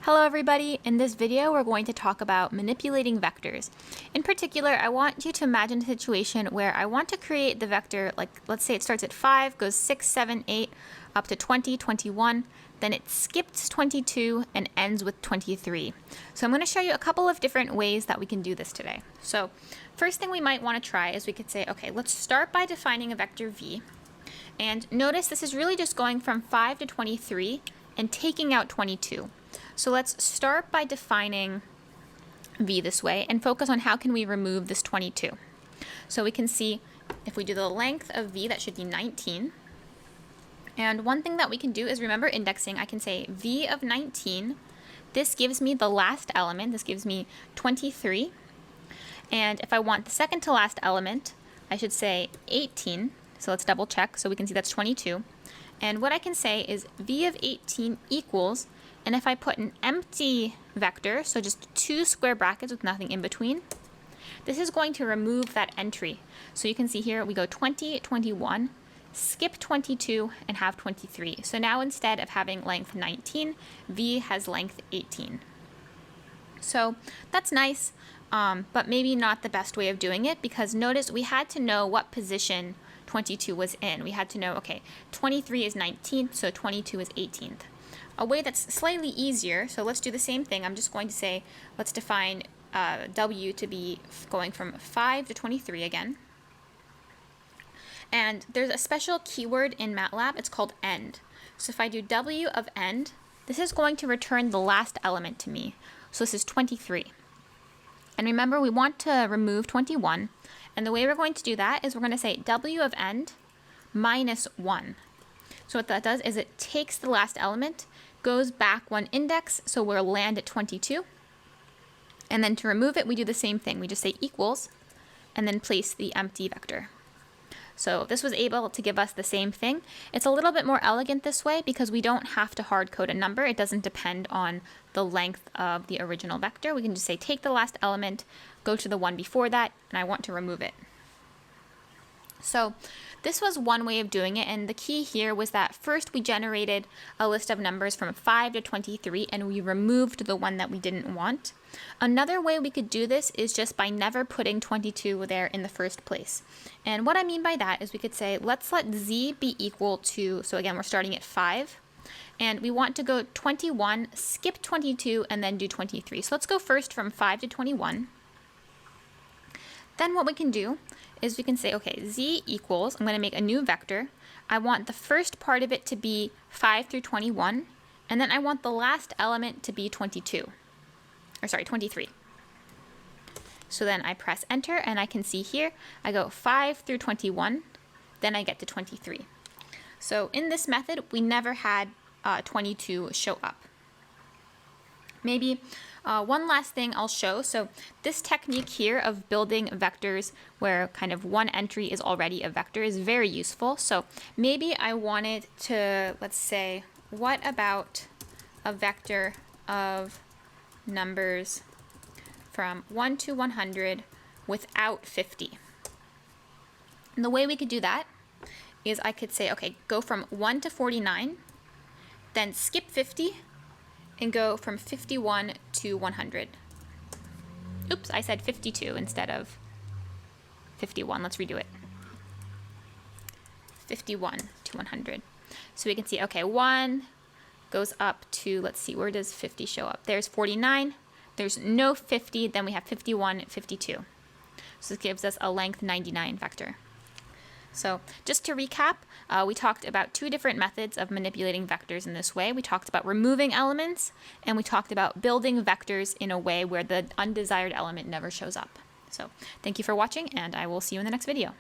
Hello everybody! In this video we're going to talk about manipulating vectors. In particular, I want you to imagine a situation where I want to create the vector, like let's say it starts at 5, goes 6, 7, 8, up to 20, 21, then it skips 22 and ends with 23. So I'm going to show you a couple of different ways that we can do this today. So first thing we might want to try is we could say, okay, let's start by defining a vector v. And notice this is really just going from 5 to 23 and taking out 22. So let's start by defining v this way and focus on how can we remove this 22. So we can see if we do the length of v, that should be 19. And one thing that we can do is remember indexing. I can say v of 19. This gives me the last element. This gives me 23. And if I want the second to last element, I should say 18. So let's double check so we can see that's 22. And what I can say is v of 18 equals, and if I put an empty vector, so just two square brackets with nothing in between, this is going to remove that entry. So you can see here we go 20, 21, skip 22, and have 23. So now instead of having length 19, v has length 18. So that's nice, but maybe not the best way of doing it, because notice we had to know what position 22 was in. We had to know, okay, 23 is 19th, so 22 is 18th. A way that's slightly easier, so let's do the same thing. I'm just going to say, let's define w to be going from 5 to 23 again. And there's a special keyword in MATLAB, it's called end. So if I do w of end, this is going to return the last element to me. So this is 23. And remember, we want to remove 21. And the way we're going to do that is we're going to say w of end minus 1. So what that does is it takes the last element, goes back one index, so we'll land at 22. And then to remove it, we do the same thing. We just say equals, and then place the empty vector. So this was able to give us the same thing. It's a little bit more elegant this way because we don't have to hard code a number. It doesn't depend on the length of the original vector. We can just say take the last element, go to the one before that, and I want to remove it. So this was one way of doing it, and the key here was that first we generated a list of numbers from 5 to 23 and we removed the one that we didn't want. Another way we could do this is just by never putting 22 there in the first place. And what I mean by that is we could say let's let z be equal to, so again we're starting at 5, and we want to go 21, skip 22, and then do 23. So let's go first from 5 to 21. Then what we can do is we can say, okay, z equals, I'm going to make a new vector. I want the first part of it to be 5 through 21, and then I want the last element to be 23. So then I press enter, and I can see here, I go 5 through 21, then I get to 23. So in this method, we never had 22 show up. Maybe one last thing I'll show. So this technique here of building vectors where kind of one entry is already a vector is very useful. So maybe I wanted to, let's say, what about a vector of numbers from 1 to 100 without 50? And the way we could do that is I could say, okay, go from 1 to 49, then skip 50, and go from 51 to 100. Oops, I said 52 instead of 51. Let's redo it. 51 to 100. So we can see, okay, 1 goes up to, let's see, where does 50 show up? There's 49. There's no 50. Then we have 51, 52. So this gives us a length 99 vector. So just to recap, we talked about two different methods of manipulating vectors in this way. We talked about removing elements, and we talked about building vectors in a way where the undesired element never shows up. So thank you for watching, and I will see you in the next video.